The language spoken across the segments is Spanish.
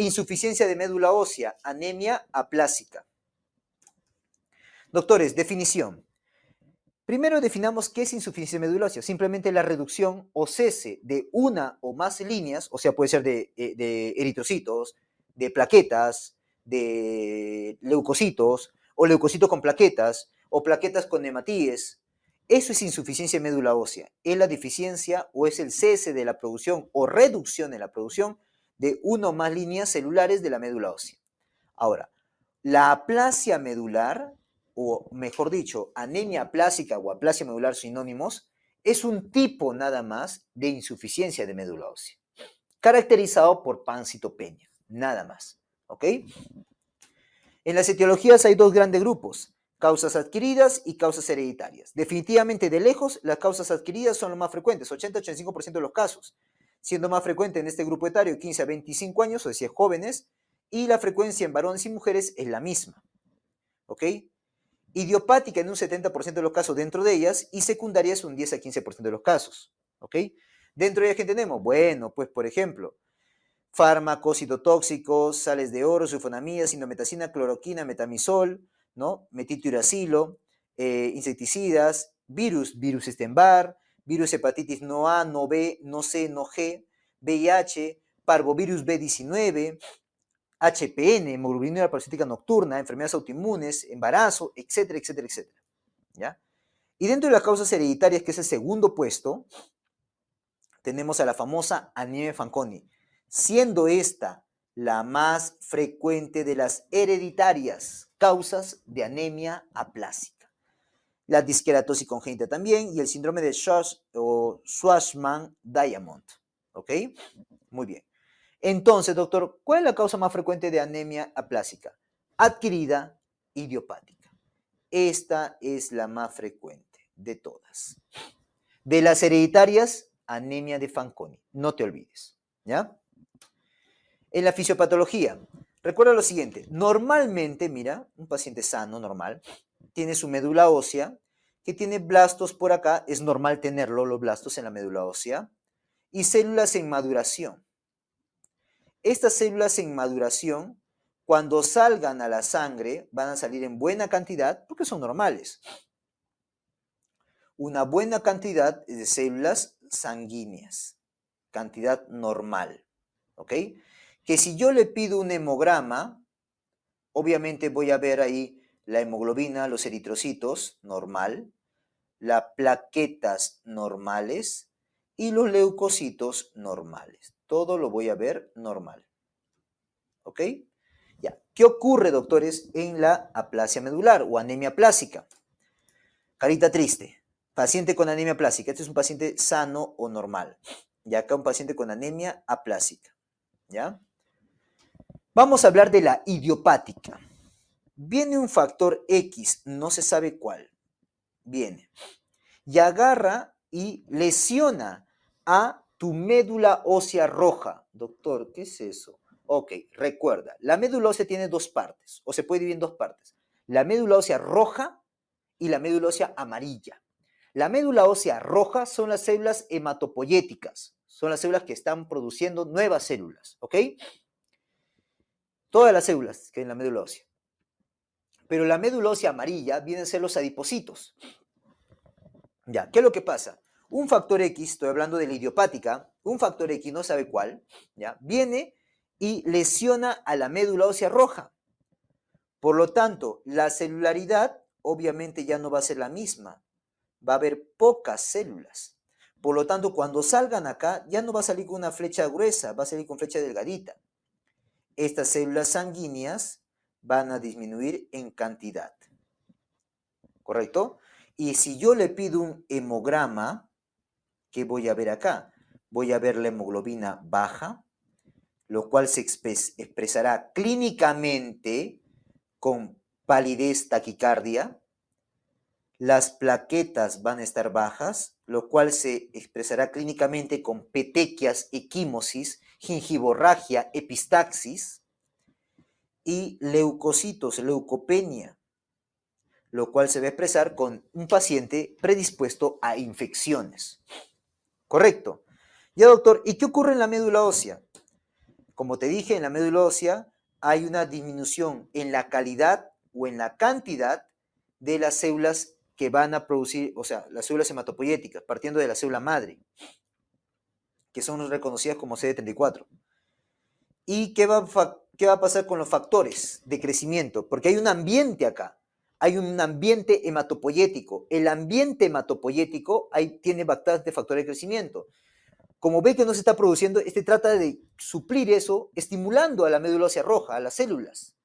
Insuficiencia de médula ósea, anemia aplásica. Doctores, definición. Primero definamos qué es insuficiencia de médula ósea. Simplemente la reducción o cese de una o más líneas, o sea, puede ser de eritrocitos, de plaquetas, de leucocitos, o leucocitos con plaquetas, o plaquetas con hematíes. Eso es insuficiencia de médula ósea. Es la deficiencia o es el cese de la producción o reducción en la producción de una o más líneas celulares de la médula ósea. Ahora, la aplasia medular, o mejor dicho, anemia aplásica o aplasia medular sinónimos, es un tipo nada más de insuficiencia de médula ósea, caracterizado por pancitopenia, nada más, ¿ok? En las etiologías hay dos grandes grupos, causas adquiridas y causas hereditarias. Definitivamente, de lejos, las causas adquiridas son las más frecuentes, 80-85% de los casos, siendo más frecuente en este grupo etario 15 a 25 años, o decir, jóvenes, y la frecuencia en varones y mujeres es la misma, ¿ok? Idiopática en un 70% de los casos dentro de ellas y secundarias un 10 a 15% de los casos, ¿ok? Dentro de ellas, ¿qué tenemos? Bueno, pues por ejemplo, fármacos citotóxicos, sales de oro, sulfonamida, sindometacina, cloroquina, metamizol, ¿no? Metitiuracilo, insecticidas, virus Epstein-Barr, virus hepatitis no A, no B, no C, no G, VIH, parvovirus B19, HPN, hemoglobina parasitática nocturna, enfermedades autoinmunes, embarazo, etcétera, etcétera, etcétera, ¿ya? Y dentro de las causas hereditarias, que es el segundo puesto, tenemos a la famosa anemia Fanconi, siendo esta la más frecuente de las hereditarias causas de anemia aplásica. La disqueratosis congénita también y el síndrome de Schwarzman-Diamond, ¿ok? Muy bien. Entonces, doctor, ¿cuál es la causa más frecuente de anemia aplásica? Adquirida, idiopática. Esta es la más frecuente de todas. De las hereditarias, anemia de Fanconi. No te olvides, ¿ya? En la fisiopatología, recuerda lo siguiente. Normalmente, mira, un paciente sano, normal, tiene su médula ósea, que tiene blastos por acá, es normal tenerlo, los blastos en la médula ósea, y células en maduración. Estas células en maduración, cuando salgan a la sangre, van a salir en buena cantidad porque son normales. Una buena cantidad de células sanguíneas, cantidad normal, ¿ok? Que si yo le pido un hemograma, obviamente voy a ver ahí la hemoglobina, los eritrocitos, normal, las plaquetas normales y los leucocitos normales. Todo lo voy a ver normal. ¿Ok? Ya. ¿Qué ocurre, doctores, en la aplasia medular o anemia aplásica? Carita triste. Paciente con anemia aplásica. Este es un paciente sano o normal. Y acá un paciente con anemia aplásica. ¿Ya? Vamos a hablar de la idiopática. Viene un factor X, no se sabe cuál. Viene. Y agarra y lesiona a tu médula ósea roja. Doctor, ¿qué es eso? Ok, recuerda, la médula ósea tiene dos partes, o se puede dividir en dos partes. La médula ósea roja y la médula ósea amarilla. La médula ósea roja son las células hematopoyéticas, son las células que están produciendo nuevas células, ¿ok? Todas las células que hay en la médula ósea. Pero la médula ósea amarilla vienen a ser los adipocitos. Ya, ¿qué es lo que pasa? Un factor X, estoy hablando de la idiopática, un factor X, no sabe cuál, ¿ya? Viene y lesiona a la médula ósea roja. Por lo tanto, la celularidad obviamente ya no va a ser la misma. Va a haber pocas células. Por lo tanto, cuando salgan acá, ya no va a salir con una flecha gruesa, va a salir con flecha delgadita. Estas células sanguíneas van a disminuir en cantidad. ¿Correcto? Y si yo le pido un hemograma, ¿qué voy a ver acá? Voy a ver la hemoglobina baja, lo cual se expresará clínicamente con palidez, taquicardia. Las plaquetas van a estar bajas, lo cual se expresará clínicamente con petequias, equimosis, gingivorragia, epistaxis y leucocitos, leucopenia, lo cual se va a expresar con un paciente predispuesto a infecciones. ¿Correcto? Ya, doctor, ¿y qué ocurre en la médula ósea? Como te dije, en la médula ósea hay una disminución en la calidad o en la cantidad de las células que van a producir, o sea, las células hematopoyéticas, partiendo de la célula madre, que son reconocidas como CD34. ¿Y qué va a pasar con los factores de crecimiento? Porque hay un ambiente acá, hay un ambiente hematopoyético. El ambiente hematopoyético ahí tiene bastantes factores de crecimiento. Como ve que no se está produciendo, trata de suplir eso, estimulando a la médula ósea roja, a las células.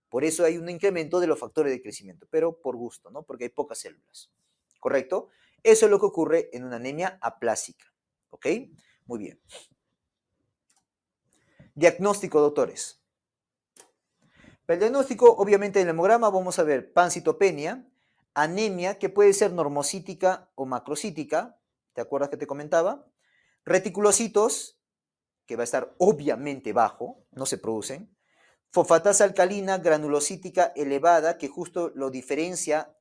Por eso hay un incremento de los factores de crecimiento, pero por gusto, ¿no? Porque hay pocas células. ¿Correcto? Eso es lo que ocurre en una anemia aplásica. ¿Ok? Muy bien. Diagnóstico, doctores. Para el diagnóstico, obviamente en el hemograma vamos a ver pancitopenia, anemia, que puede ser normocítica o macrocítica, ¿te acuerdas que te comentaba? Reticulocitos, que va a estar obviamente bajo, no se producen. Fosfatasa alcalina granulocítica elevada, que justo lo diferencia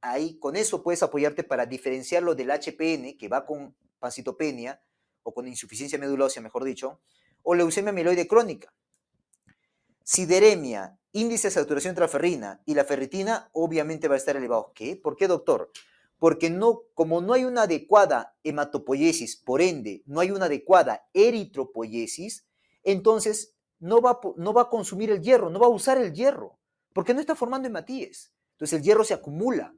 ahí, con eso puedes apoyarte para diferenciarlo del HPN, que va con pancitopenia, o con insuficiencia medulosa, mejor dicho, o leucemia mieloide crónica. Sideremia, índice de saturación transferrina y la ferritina obviamente va a estar elevado. ¿Qué? ¿Por qué, doctor? Porque como no hay una adecuada hematopoiesis, por ende, no hay una adecuada eritropoiesis, entonces no va a consumir el hierro, no va a usar el hierro, porque no está formando hematíes. Entonces el hierro se acumula.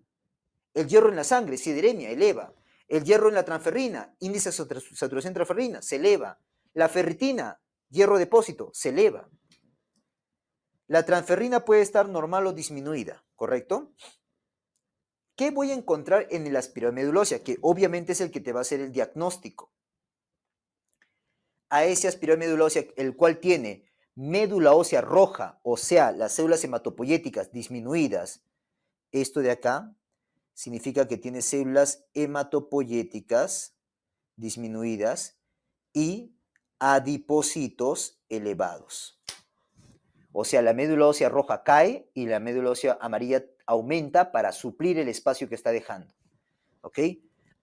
El hierro en la sangre, sideremia, eleva. El hierro en la transferrina, índice de saturación transferrina, se eleva. La ferritina, hierro depósito, se eleva. La transferrina puede estar normal o disminuida, ¿correcto? ¿Qué voy a encontrar en el aspiromédula ósea? Que obviamente es el que te va a hacer el diagnóstico. A ese aspiromédula ósea, el cual tiene médula ósea roja, o sea, las células hematopoyéticas disminuidas, esto de acá significa que tiene células hematopoyéticas disminuidas y adipocitos elevados. O sea, la médula ósea roja cae y la médula ósea amarilla aumenta para suplir el espacio que está dejando. ¿Ok?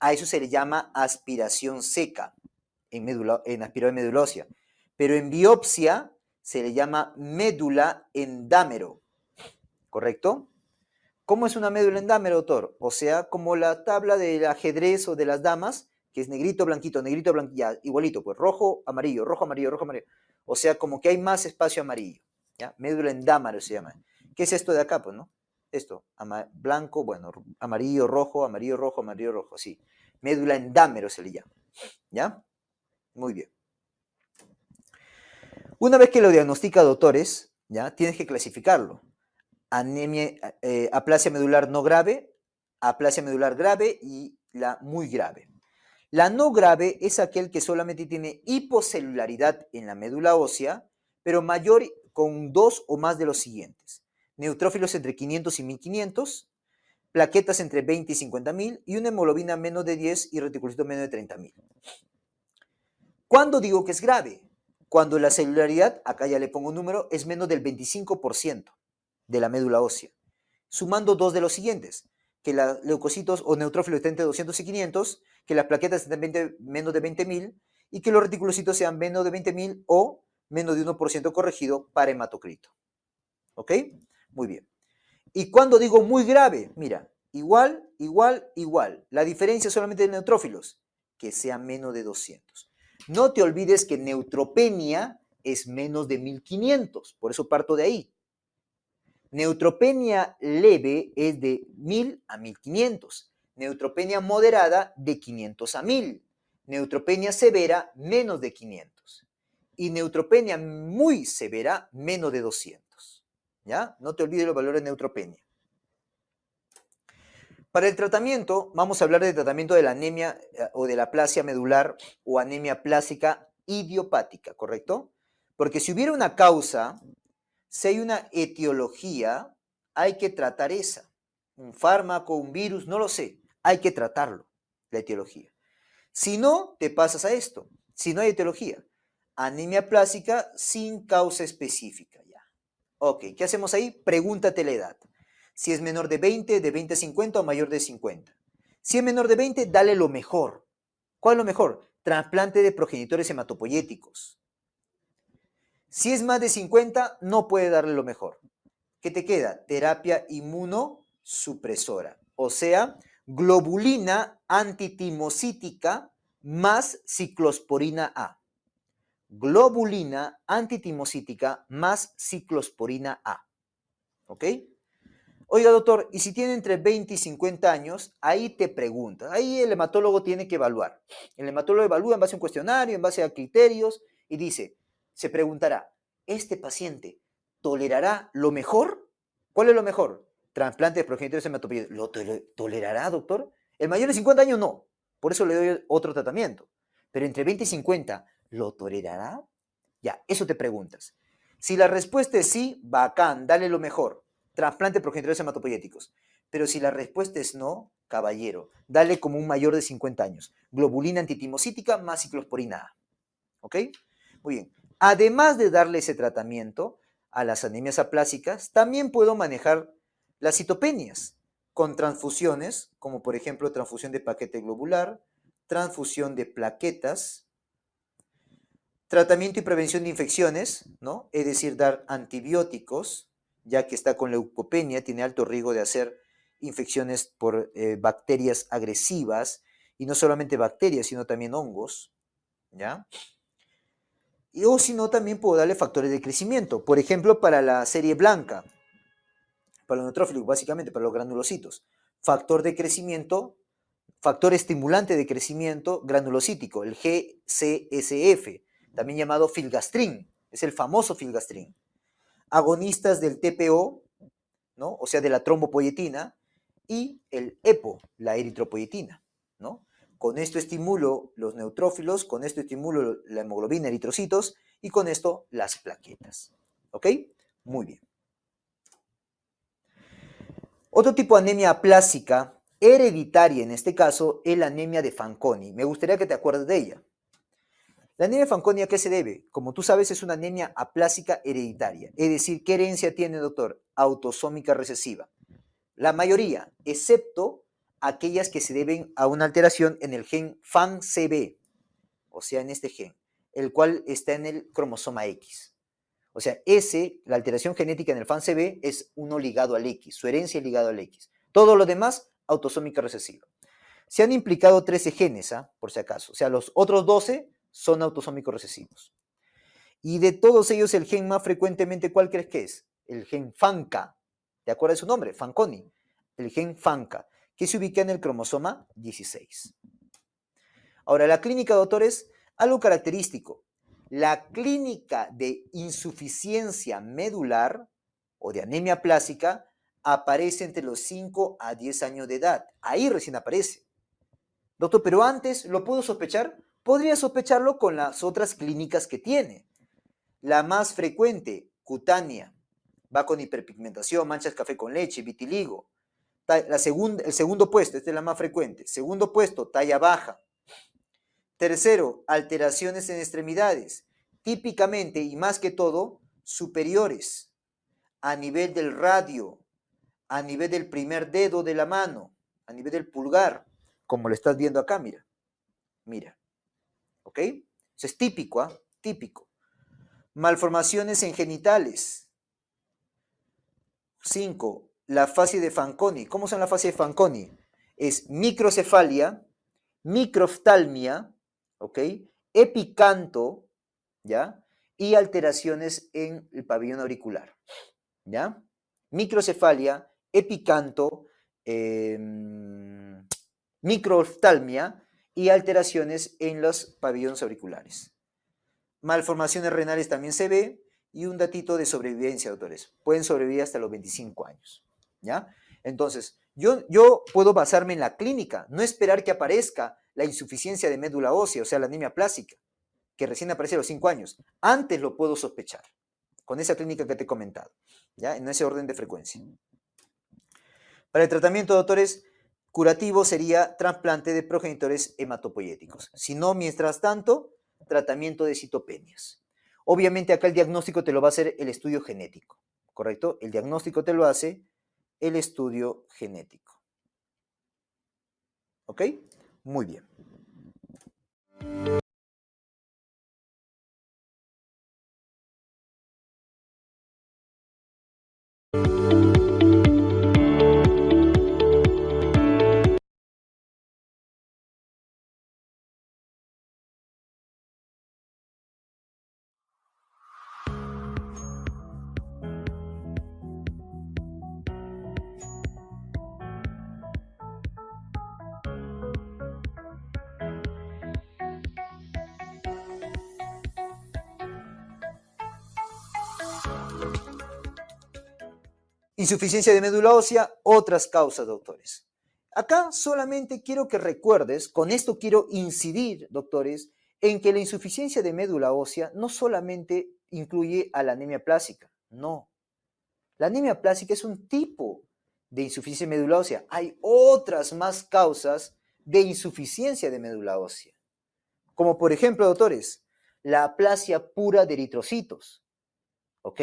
A eso se le llama aspiración seca en aspirado de médula ósea. Pero en biopsia se le llama médula endámero. ¿Correcto? ¿Cómo es una médula endámero, doctor? O sea, como la tabla del ajedrez o de las damas, que es negrito, blanquito, ya, igualito, pues rojo, amarillo, rojo, amarillo, rojo, amarillo. O sea, como que hay más espacio amarillo. ¿Ya? Médula endámero se llama. ¿Qué es esto de acá, pues, no? Esto, blanco, bueno, amarillo, rojo, amarillo, rojo, amarillo, rojo, sí. Médula endámero se le llama. ¿Ya? Muy bien. Una vez que lo diagnostica, doctores, ¿ya? Tienes que clasificarlo. Anemia, aplasia medular no grave, aplasia medular grave y la muy grave. La no grave es aquel que solamente tiene hipocelularidad en la médula ósea, pero mayor con dos o más de los siguientes. Neutrófilos entre 500 y 1500, plaquetas entre 20 y 50.000 y una hemoglobina menos de 10 y reticulocitos menos de 30.000. ¿Cuándo digo que es grave? Cuando la celularidad, acá ya le pongo un número, es menos del 25% de la médula ósea. Sumando dos de los siguientes, que los leucocitos o neutrófilos estén entre 200 y 500, que las plaquetas estén menos de 20.000 y que los reticulocitos sean menos de 20.000 o menos de 1% corregido para hematocrito. ¿Ok? Muy bien. ¿Y cuando digo muy grave? Mira, igual, igual, igual. La diferencia solamente de neutrófilos, que sea menos de 200. No te olvides que neutropenia es menos de 1500, por eso parto de ahí. Neutropenia leve es de 1000 a 1500. Neutropenia moderada de 500 a 1000. Neutropenia severa menos de 500. Y neutropenia muy severa menos de 200. ¿Ya? No te olvides los valores de neutropenia. Para el tratamiento, vamos a hablar del tratamiento de la anemia o de la aplasia medular o anemia plásica idiopática, ¿correcto? Porque si hubiera una causa, si hay una etiología, hay que tratar esa. Un fármaco, un virus, no lo sé. Hay que tratarlo, la etiología. Si no, te pasas a esto. Si no hay etiología, anemia plásica sin causa específica. Ya. Ok, ¿qué hacemos ahí? Pregúntate la edad. Si es menor de 20 a 50 o mayor de 50. Si es menor de 20, dale lo mejor. ¿Cuál es lo mejor? Trasplante de progenitores hematopoyéticos. Si es más de 50, no puede darle lo mejor. ¿Qué te queda? Terapia inmunosupresora, o sea, globulina antitimocítica más ciclosporina A. Globulina antitimocítica más ciclosporina A. ¿Ok? Oiga, doctor, y si tiene entre 20 y 50 años, ahí te pregunta, ahí el hematólogo tiene que evaluar. El hematólogo evalúa en base a un cuestionario, en base a criterios, y dice, se preguntará, ¿este paciente tolerará lo mejor? ¿Cuál es lo mejor? Trasplante de progenitores hematopoyéticos. ¿Lo tolerará, doctor? El mayor de 50 años no, por eso le doy otro tratamiento. Pero entre 20 y 50, ¿lo tolerará? Ya, eso te preguntas. Si la respuesta es sí, bacán, dale lo mejor. Trasplante de progenitores hematopoyéticos. Pero si la respuesta es no, caballero, dale como un mayor de 50 años. Globulina antitimocítica más ciclosporina A. ¿Ok? Muy bien. Además de darle ese tratamiento a las anemias aplásicas, también puedo manejar las citopenias con transfusiones, como por ejemplo transfusión de paquete globular, transfusión de plaquetas, tratamiento y prevención de infecciones, ¿no? Es decir, dar antibióticos, ya que está con leucopenia, tiene alto riesgo de hacer infecciones por bacterias agresivas, y no solamente bacterias, sino también hongos, ¿ya? O si no, también puedo darle factores de crecimiento, por ejemplo, para la serie blanca, para los neutrófilos, básicamente, para los granulocitos. Factor de crecimiento, factor estimulante de crecimiento granulocítico, el GCSF, también llamado filgastrin, es el famoso filgastrin. Agonistas del TPO, ¿no? O sea, de la trombopoyetina, y el EPO, la eritropoyetina, ¿no? Con esto estimulo los neutrófilos, con esto estimulo la hemoglobina, eritrocitos, y con esto las plaquetas. ¿Ok? Muy bien. Otro tipo de anemia aplásica, hereditaria en este caso, es la anemia de Fanconi. Me gustaría que te acuerdes de ella. La anemia de Fanconi, ¿a qué se debe? Como tú sabes, es una anemia aplásica hereditaria. Es decir, ¿qué herencia tiene, doctor? Autosómica recesiva. La mayoría, excepto aquellas que se deben a una alteración en el gen FANCB, o sea, en este gen, el cual está en el cromosoma X. O sea, la alteración genética en el FANCB es uno ligado al X, su herencia es ligado al X. Todo lo demás, autosómica recesiva. Se han implicado 13 genes, por si acaso. O sea, los otros 12 son autosómicos recesivos. Y de todos ellos, el gen más frecuentemente, ¿cuál crees que es? El gen FANCA. ¿Te acuerdas de su nombre? Fanconi. El gen FANCA, que se ubica en el cromosoma 16. Ahora, la clínica, doctores, algo característico. La clínica de insuficiencia medular o de anemia plástica aparece entre los 5 a 10 años de edad. Ahí recién aparece. Doctor, pero antes, ¿lo puedo sospechar? Podría sospecharlo con las otras clínicas que tiene. La más frecuente, cutánea, va con hiperpigmentación, manchas café con leche, vitiligo. El segundo puesto, esta es la más frecuente. Segundo puesto, talla baja. Tercero, alteraciones en extremidades, típicamente y más que todo, superiores, a nivel del radio, a nivel del primer dedo de la mano, a nivel del pulgar, como lo estás viendo acá, mira. Mira, ¿ok? Eso es típico, ¿ah? Típico. Malformaciones en genitales. 5. La fase de Fanconi. ¿Cómo son la fase de Fanconi? Es microcefalia, microftalmia, ¿ok? Epicanto, ¿ya? Y alteraciones en el pabellón auricular, ¿ya? Microcefalia, epicanto, eh, microftalmia y alteraciones en los pabellones auriculares. Malformaciones renales también se ve, y un datito de sobrevivencia, doctores. Pueden sobrevivir hasta los 25 años, ¿ya? Entonces, yo puedo basarme en la clínica, no esperar que aparezca la insuficiencia de médula ósea, o sea, la anemia plástica, que recién aparece a los 5 años. Antes lo puedo sospechar, con esa clínica que te he comentado, ¿ya? En ese orden de frecuencia. Para el tratamiento, doctores, curativo sería trasplante de progenitores hematopoyéticos. Si no, mientras tanto, tratamiento de citopenias. Obviamente acá el diagnóstico te lo va a hacer el estudio genético, ¿correcto? El diagnóstico te lo hace el estudio genético. ¿Ok? Muy bien. Insuficiencia de médula ósea, otras causas, doctores. Acá solamente quiero que recuerdes, con esto quiero incidir, doctores, en que la insuficiencia de médula ósea no solamente incluye a la anemia plástica, no. La anemia plástica es un tipo de insuficiencia de médula ósea. Hay otras más causas de insuficiencia de médula ósea, como por ejemplo, doctores, la aplasia pura de eritrocitos, ¿ok?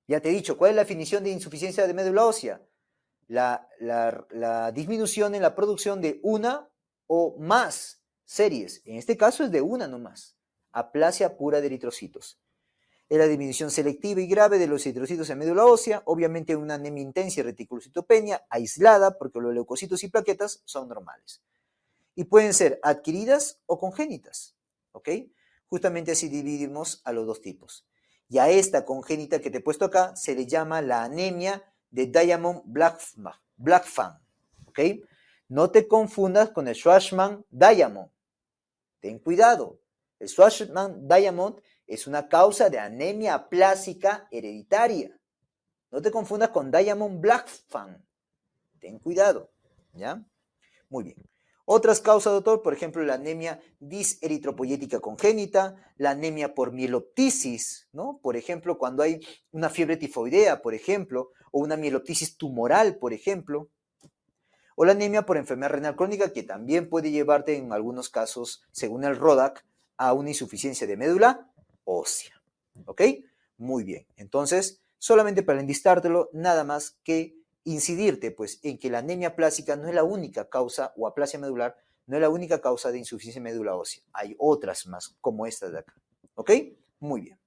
Ya te he dicho, ¿cuál es la definición de insuficiencia de médula ósea? La disminución en la producción de una o más series. En este caso es de una nomás. Aplasia pura de eritrocitos. Es la disminución selectiva y grave de los eritrocitos en médula ósea, obviamente una anemia intensa y reticulocitopenia aislada, porque los leucocitos y plaquetas son normales. Y pueden ser adquiridas o congénitas, ¿ok? Justamente así dividimos a los dos tipos. Y a esta congénita que te he puesto acá se le llama la anemia de Diamond-Blackfan, ¿ok? No te confundas con el Schwarzman-Diamond. Ten cuidado. El Schwarzman-Diamond es una causa de anemia aplásica hereditaria. No te confundas con Diamond-Blackfan. Ten cuidado, ¿ya? Muy bien. Otras causas, doctor, por ejemplo, la anemia diseritropoyética congénita, la anemia por mieloptisis, ¿no? Por ejemplo, cuando hay una fiebre tifoidea, por ejemplo, o una mieloptisis tumoral, por ejemplo, o la anemia por enfermedad renal crónica, que también puede llevarte en algunos casos, según el RODAC, a una insuficiencia de médula ósea. ¿Ok? Muy bien. Entonces, solamente para enlistártelo, nada más que incidirte pues en que la anemia plástica no es la única causa, o aplasia medular, no es la única causa de insuficiencia de médula ósea. Hay otras más, como esta de acá. ¿Ok? Muy bien.